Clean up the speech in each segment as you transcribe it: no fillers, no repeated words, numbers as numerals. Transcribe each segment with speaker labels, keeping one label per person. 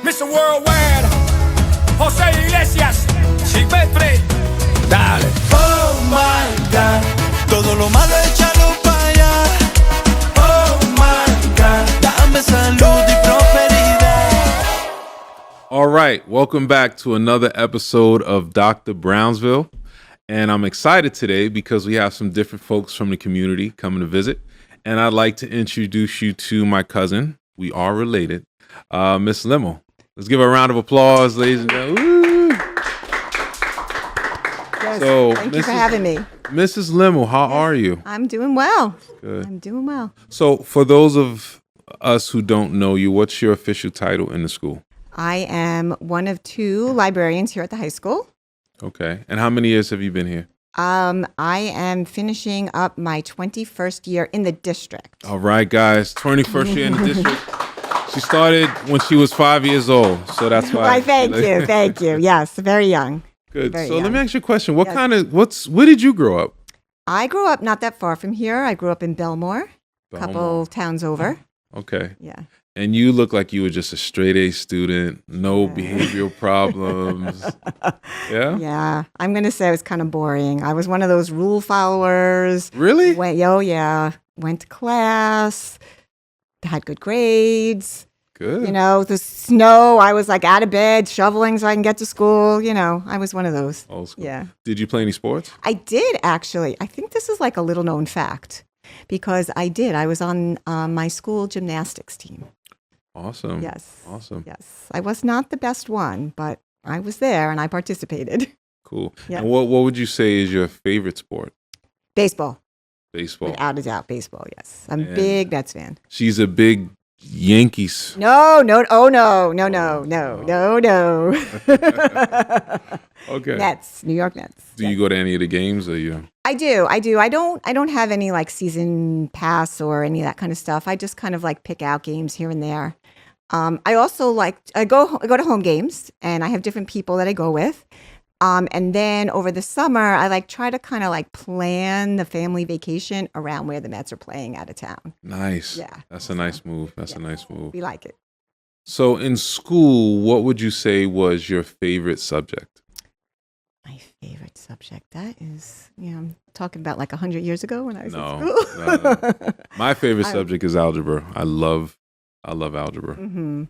Speaker 1: Mr. Worldwide, José Iglesias, Silvestre, dale.
Speaker 2: Oh my God, todo lo malo échalo para allá. Oh my God, dame salud y prosperidad.
Speaker 3: All right, welcome back to another episode of Dr. Brownsville. And I'm excited today because we have some different folks from the community coming to visit. And I'd like to introduce you to my cousin. We are related, Miss Limmer. Let's give her a round of applause, ladies and gentlemen. Woo!
Speaker 4: Yes,
Speaker 3: So,
Speaker 4: thank you for having me.
Speaker 3: Mrs. Limmer, how are you?
Speaker 4: I'm doing well.
Speaker 3: Good.
Speaker 4: I'm doing well.
Speaker 3: So for those of us who don't know you, what's your official title in the school?
Speaker 4: I am one of two librarians here at the high school.
Speaker 3: Okay. And how many years have you been here?
Speaker 4: I am finishing up my 21st year in the district.
Speaker 3: All right, guys. 21st year in the district. She started when she was 5 years old. So that's why.
Speaker 4: Why, thank you. Thank you. Yes, very young.
Speaker 3: Good.
Speaker 4: Very
Speaker 3: So
Speaker 4: young.
Speaker 3: let me ask you a question. What
Speaker 4: Yes.
Speaker 3: where did you grow up?
Speaker 4: I grew up not that far from here. I grew up in Bellmore, a couple towns over.
Speaker 3: Okay.
Speaker 4: Yeah.
Speaker 3: And you look like you were just a straight A student, no behavioral problems. Yeah?
Speaker 4: Yeah. I'm going to say I was kind of boring. I was one of those rule followers.
Speaker 3: Really?
Speaker 4: Oh, yeah. Went to class, had good grades.
Speaker 3: Good.
Speaker 4: You know, the snow, I was like out of bed, shoveling so I can get to school. You know, I was one of those.
Speaker 3: Old school.
Speaker 4: Yeah.
Speaker 3: Did you play any sports?
Speaker 4: I did actually. I think this is like a little known fact because I did. I was on my school gymnastics team.
Speaker 3: Awesome.
Speaker 4: Yes.
Speaker 3: Awesome.
Speaker 4: Yes. I was not the best one, but I was there and I participated.
Speaker 3: Cool.
Speaker 4: Yeah.
Speaker 3: And what would you say is your favorite sport?
Speaker 4: Baseball.
Speaker 3: Baseball.
Speaker 4: Without a doubt, baseball, yes. I'm a
Speaker 3: And-
Speaker 4: big Mets fan.
Speaker 3: She's a big Yankees.
Speaker 4: No, no.
Speaker 3: Okay.
Speaker 4: Nets, New York Nets.
Speaker 3: Do you go to any of the games or you?
Speaker 4: I do. I don't have any like season pass or any of that kind of stuff. I just kind of like pick out games here and there. I also I go to home games and I have different people that I go with. And then over the summer, I try to kind of plan the family vacation around where the Mets are playing out of town.
Speaker 3: Nice.
Speaker 4: Yeah.
Speaker 3: That's a nice move. That's a nice move.
Speaker 4: We like it.
Speaker 3: So in school, what would you say was your favorite subject?
Speaker 4: My favorite subject. That is, I'm talking about 100 years ago when I was in
Speaker 3: No.
Speaker 4: school.
Speaker 3: My favorite subject is algebra. I love algebra.
Speaker 4: Mm-hmm.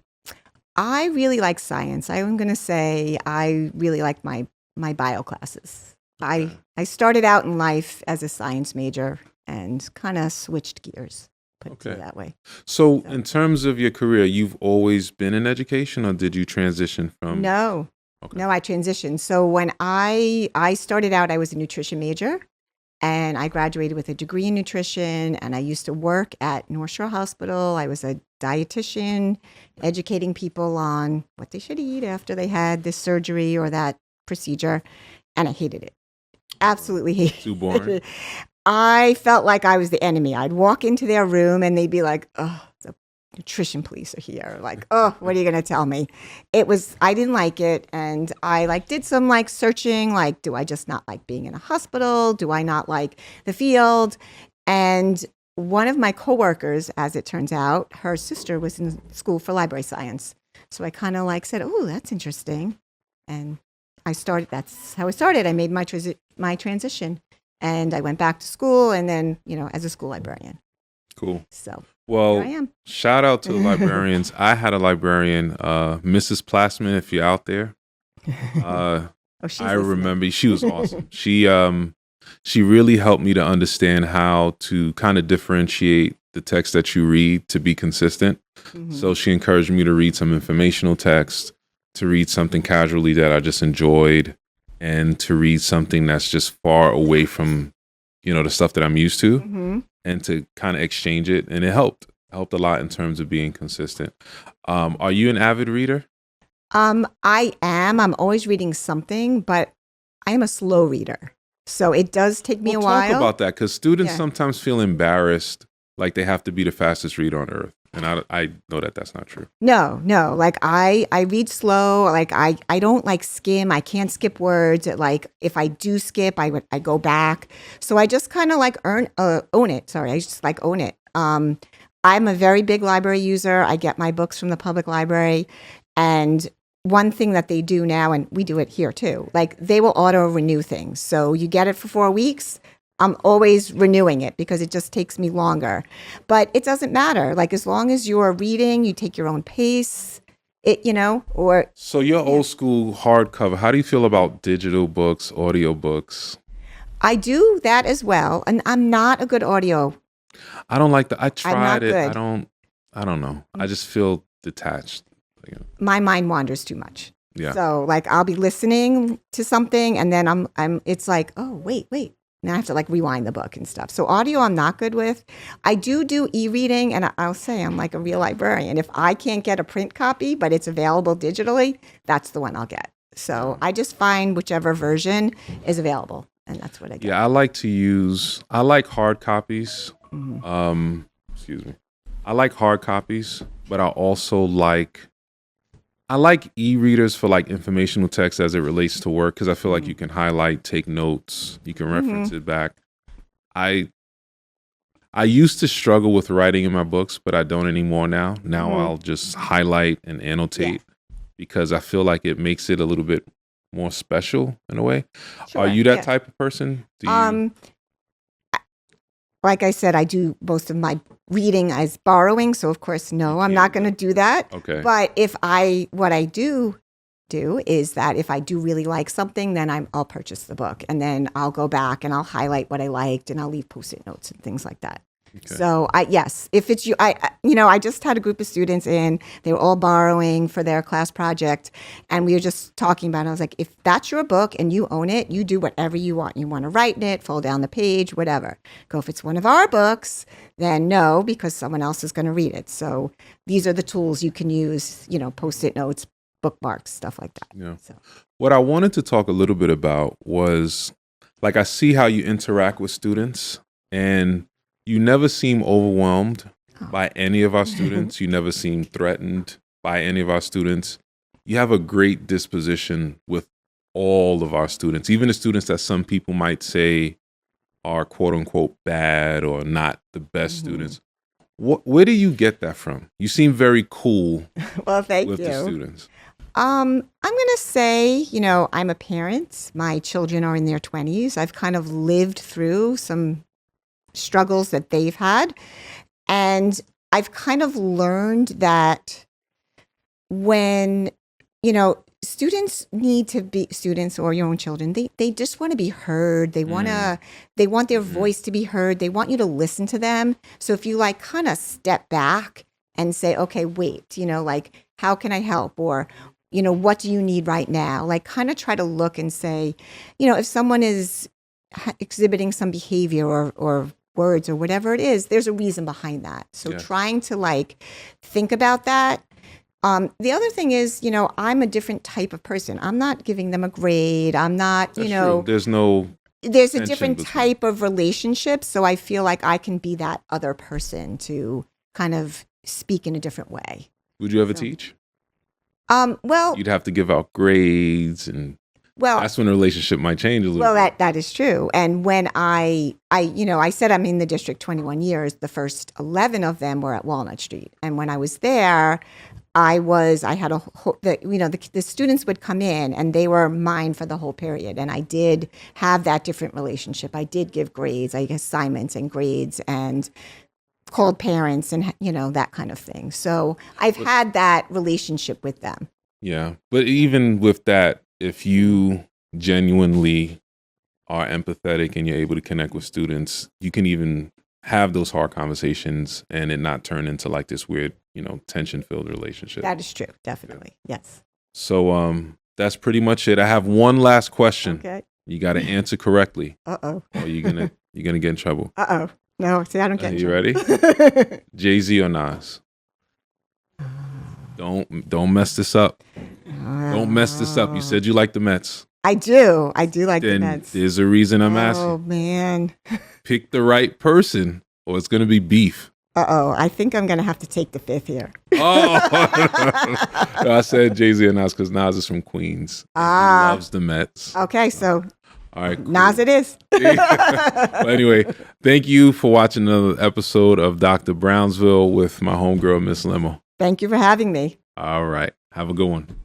Speaker 4: I really like science. I'm going to say I really like my bio classes.
Speaker 3: Okay.
Speaker 4: I started out in life as a science major and kind of switched gears, put it
Speaker 3: Okay.
Speaker 4: that way.
Speaker 3: So in terms of your career, you've always been in education or did you transition from?
Speaker 4: No,
Speaker 3: Okay.
Speaker 4: no, I transitioned. So when I started out, I was a nutrition major and I graduated with a degree in nutrition and I used to work at North Shore Hospital. I was a dietitian, educating people on what they should eat after they had this surgery or that procedure. And I hated it. Absolutely hated it.
Speaker 3: Too boring?
Speaker 4: I felt like I was the enemy. I'd walk into their room and they'd be like, oh, the nutrition police are here. Like, oh, what are you going to tell me? I didn't like it. And I did some searching, do I just not like being in a hospital? Do I not like the field? And one of my coworkers, as it turns out, her sister was in school for library science. So I kind of said, oh, that's interesting. And that's how I started. I made my transition and I went back to school and then, as a school librarian.
Speaker 3: Cool.
Speaker 4: So
Speaker 3: Well,
Speaker 4: here I am.
Speaker 3: shout out to the librarians. I had a librarian, Mrs. Plassman, if you're out there.
Speaker 4: She's
Speaker 3: I
Speaker 4: listening.
Speaker 3: remember she was awesome. She really helped me to understand how to kind of differentiate the text that you read to be consistent.
Speaker 4: Mhm.
Speaker 3: So she encouraged me to read some informational text, to read something casually that I just enjoyed, and to read something that's just far away from, the stuff that I'm used to,
Speaker 4: Mhm.
Speaker 3: and to kind of exchange it. And it helped a lot in terms of being consistent. Are you an avid reader?
Speaker 4: I am. I'm always reading something, but I am a slow reader. So it does take me a while.
Speaker 3: Talk about that because students
Speaker 4: Yeah.
Speaker 3: sometimes feel embarrassed, like they have to be the fastest reader on earth. And I know that that's not true.
Speaker 4: No. I read slow. I don't skim. I can't skip words. If I do skip, I go back. So I just kind of own it. Sorry, I just own it. I'm a very big library user. I get my books from the public library. And one thing that they do now, and we do it here too, like they will auto renew things. So you get it for 4 weeks. I'm always renewing it because it just takes me longer. But it doesn't matter. Like as long as you're reading, you take your own pace, or.
Speaker 3: So you're old school hardcover. How do you feel about digital books, audio books?
Speaker 4: I do that as well. And I'm not a good audio.
Speaker 3: I don't like that. I tried it.
Speaker 4: good.
Speaker 3: I don't know. I just feel detached.
Speaker 4: My mind wanders too much.
Speaker 3: Yeah.
Speaker 4: So like I'll be listening to something and then it's like, oh, wait. Now I have to like rewind the book and stuff. So audio I'm not good with. I do e-reading, and I'll say I'm like a real librarian. If I can't get a print copy, but it's available digitally, that's the one I'll get. So I just find whichever version is available, and that's what I get.
Speaker 3: Yeah, I like hard copies. Excuse me. I like hard copies, but I also I like e-readers for like informational text as it relates to work, because I feel like you can highlight, take notes, you can reference it back. I used to struggle with writing in my books, but I don't anymore now. Now I'll just highlight and annotate because I feel like it makes it a little bit more special in a way.
Speaker 4: Sure,
Speaker 3: Are you that type of person? Do you?
Speaker 4: Like I said, I do most of my reading as borrowing. So of course, no, I'm not going to do that.
Speaker 3: Okay.
Speaker 4: But what I do is that if I do really like something, then I'll purchase the book, and then I'll go back and I'll highlight what I liked, and I'll leave Post-it notes and things like that. Okay. So if it's you, I just had a group of students in, they were all borrowing for their class project, and we were just talking about it. I was like, if that's your book and you own it, you do whatever you want. You want to write in it, fold down the page, whatever. Go, if it's one of our books, then no, because someone else is going to read it. So these are the tools you can use, Post-it notes, bookmarks, stuff like that.
Speaker 3: Yeah.
Speaker 4: So.
Speaker 3: What I wanted to talk a little bit about was, like, I see how you interact with students, and you never seem overwhelmed by any of our students. You never seem threatened by any of our students. You have a great disposition with all of our students, even the students that some people might say are quote unquote bad or not the best students. Where do you get that from? You seem very cool.
Speaker 4: Well, thank
Speaker 3: with
Speaker 4: you.
Speaker 3: The students.
Speaker 4: I'm going to say, I'm a parent. My children are in their 20s. I've kind of lived through some struggles that they've had. And I've kind of learned that when, students need to be students, or your own children, they just want to be heard. They want their voice to be heard. They want you to listen to them. So if you like kind of step back and say, okay, wait, like, how can I help? Or, what do you need right now? Like kind of try to look and say, if someone is exhibiting some behavior or words or whatever it is, there's a reason behind that. So trying to like think about that. The other thing is, I'm a different type of person. I'm not giving them a grade. I'm not,
Speaker 3: That's true.
Speaker 4: There's a different type of relationship. So I feel like I can be that other person to kind of speak in a different way.
Speaker 3: Would you ever teach?
Speaker 4: Well,
Speaker 3: you'd have to give out grades, and that's when the relationship might change a little.
Speaker 4: Well, that is true. And when I said I'm in the district 21 years, the first 11 of them were at Walnut Street. And when I was there, the students would come in and they were mine for the whole period. And I did have that different relationship. I did give grades, assignments and grades, and called parents and, that kind of thing. So I've had that relationship with them.
Speaker 3: Yeah. But even with that, if you genuinely are empathetic and you're able to connect with students, you can even have those hard conversations and it not turn into like this weird, tension-filled relationship.
Speaker 4: That is true. Definitely. Yes.
Speaker 3: So that's pretty much it. I have one last question.
Speaker 4: Okay.
Speaker 3: You got to answer correctly.
Speaker 4: Uh-oh.
Speaker 3: Or you're gonna get in trouble.
Speaker 4: Uh-oh. No, see, I don't get in
Speaker 3: you
Speaker 4: trouble.
Speaker 3: Ready? Jay-Z or Nas? Don't mess this up. Don't mess this up. You said you like the Mets.
Speaker 4: I do like the Mets.
Speaker 3: There's a reason I'm asking.
Speaker 4: Oh, man.
Speaker 3: Pick the right person or it's going to be beef.
Speaker 4: Uh-oh. I think I'm going to have to take the fifth here.
Speaker 3: Oh. I said Jay-Z or Nas because Nas is from Queens. He loves the Mets.
Speaker 4: Okay, so
Speaker 3: all right, cool.
Speaker 4: Nas it is.
Speaker 3: Well, anyway, thank you for watching another episode of Dr. Brownsville with my homegirl, Miss Limmer.
Speaker 4: Thank you for having me.
Speaker 3: All right. Have a good one.